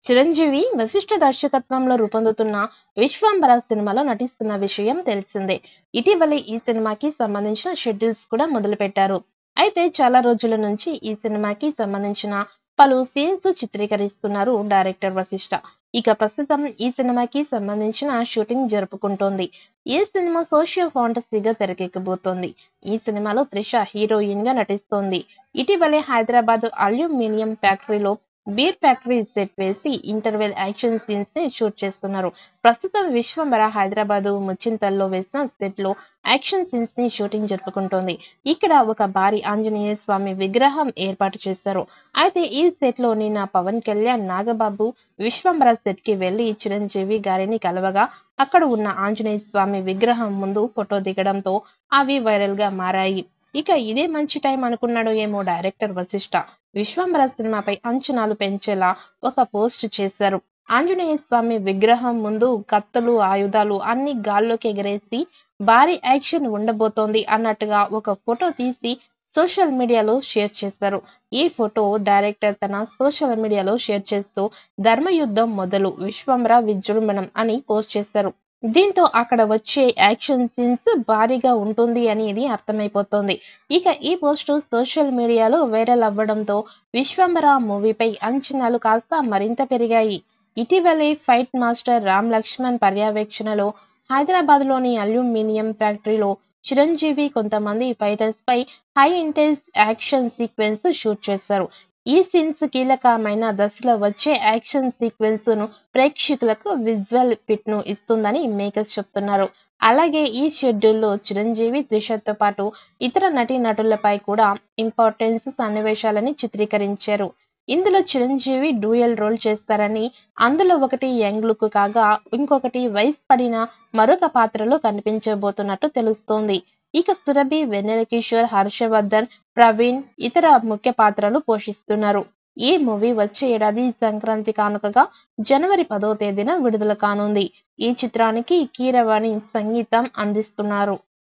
చిరంజీవి వశిష్ఠ దర్శకత్వంలో రూపొందుతున్న 'విశ్వంబర' సినిమాలో నటిస్తున్న విషయం తెలిసిందే. ఇటీవలే ఈ సినిమాకి సంబంధించిన షెడ్యూల్స్ కూడా మొదలుపెట్టారు. అయితే చాలా రోజుల నుంచి ఈ సినిమాకి సంబంధించిన పలు సీన్స్ చిత్రీకరిస్తున్నారు డైరెక్టర్ వశిష్ఠ. ఇక ప్రస్తుతం ఈ సినిమాకి సంబంధించిన షూటింగ్ జరుపుకుంటోంది. ఈ సినిమా సోషియో ఫాంటసీగా తెరకెక్కబోతోంది. ఈ సినిమాలో త్రిష హీరోయిన్ గా నటిస్తోంది. ఇటీవలే హైదరాబాద్ అల్యూమినియం ఫ్యాక్టరీలో బీర్ ఫ్యాక్టరీ సెట్ వేసి ఇంటర్వెల్ యాక్షన్ సీన్స్ ని షూట్ చేస్తున్నారు. ప్రస్తుతం విశ్వంబర హైదరాబాద్ ముచ్చింతల్లో వేసిన సెట్ లో యాక్షన్ సీన్స్ ని షూటింగ్ జరుపుకుంటోంది. ఇక్కడ ఒక భారీ ఆంజనేయ స్వామి విగ్రహం ఏర్పాటు చేశారు. అయితే ఈ సెట్ లో నిన్న పవన్ కళ్యాణ్, నాగబాబు విశ్వంబర సెట్ కి వెళ్లి చిరంజీవి గారిని కలవగా అక్కడ ఉన్న ఆంజనేయ స్వామి విగ్రహం ముందు ఫోటో దిగడంతో అవి వైరల్ గా మారాయి. ఇక ఇదే మంచి టైం అనుకున్నాడో ఏమో డైరెక్టర్ వశిష్ఠ. విశ్వంబర సినిమాపై అంచనాలు పెంచేలా ఒక పోస్ట్ చేశారు. ఆంజనేయ స్వామి విగ్రహం ముందు కత్తులు, ఆయుధాలు అన్ని గాల్లోకి ఎగరేసి భారీ యాక్షన్ ఉండబోతోంది అన్నట్టుగా ఒక ఫోటో తీసి సోషల్ మీడియాలో షేర్ చేశారు. ఈ ఫోటో డైరెక్టర్ తన సోషల్ మీడియాలో షేర్ చేస్తూ ధర్మయుద్ధం మొదలు, విశ్వంబర విజృంభణం అని పోస్ట్ చేశారు. దీంతో అక్కడ వచ్చే యాక్షన్ సీన్స్ భారీగా ఉంటుంది అనేది అర్థమైపోతోంది. ఇక ఈ పోస్టు సోషల్ మీడియాలో వైరల్ అవ్వడంతో విశ్వంబర మూవీపై అంచనాలు కాస్త మరింత పెరిగాయి. ఇటీవలే ఫైట్ మాస్టర్ రామ్ లక్ష్మణ్ పర్యవేక్షణలో హైదరాబాద్లోని అల్యూమినియం ఫ్యాక్టరీలో చిరంజీవి కొంతమంది ఫైటర్స్ పై high intense action sequence shoot చేశారు. ఈ సీన్స్ కీలకమైన దశలో వచ్చే యాక్షన్ సీక్వెన్స్ ను ప్రేక్షకులకు విజువల్ ఫిట్ ను ఇస్తుందని మేకర్స్ చెప్తున్నారు. అలాగే ఈ షెడ్యూల్లో చిరంజీవి, త్రిషతో పాటు ఇతర నటీనటులపై కూడా ఇంపార్టెన్స్ సన్నివేశాలని చిత్రీకరించారు. ఇందులో చిరంజీవి డ్యూయల్ రోల్ చేస్తారని, అందులో ఒకటి యంగ్ లుక్ కాగా ఇంకొకటి వయసు పడిన మరొక పాత్రలో కనిపించబోతున్నట్టు తెలుస్తోంది. ఇక సురభి, వెన్నెల కిషోర్, హర్షవర్ధన్, ప్రవీణ్ ఇతర ముఖ్య పాత్రలు పోషిస్తున్నారు. ఈ మూవీ వచ్చే ఏడాది సంక్రాంతి కానుకగా జనవరి 10వ తేదీన విడుదల కానుంది. ఈ చిత్రానికి కీరవాణి సంగీతం అందిస్తున్నారు.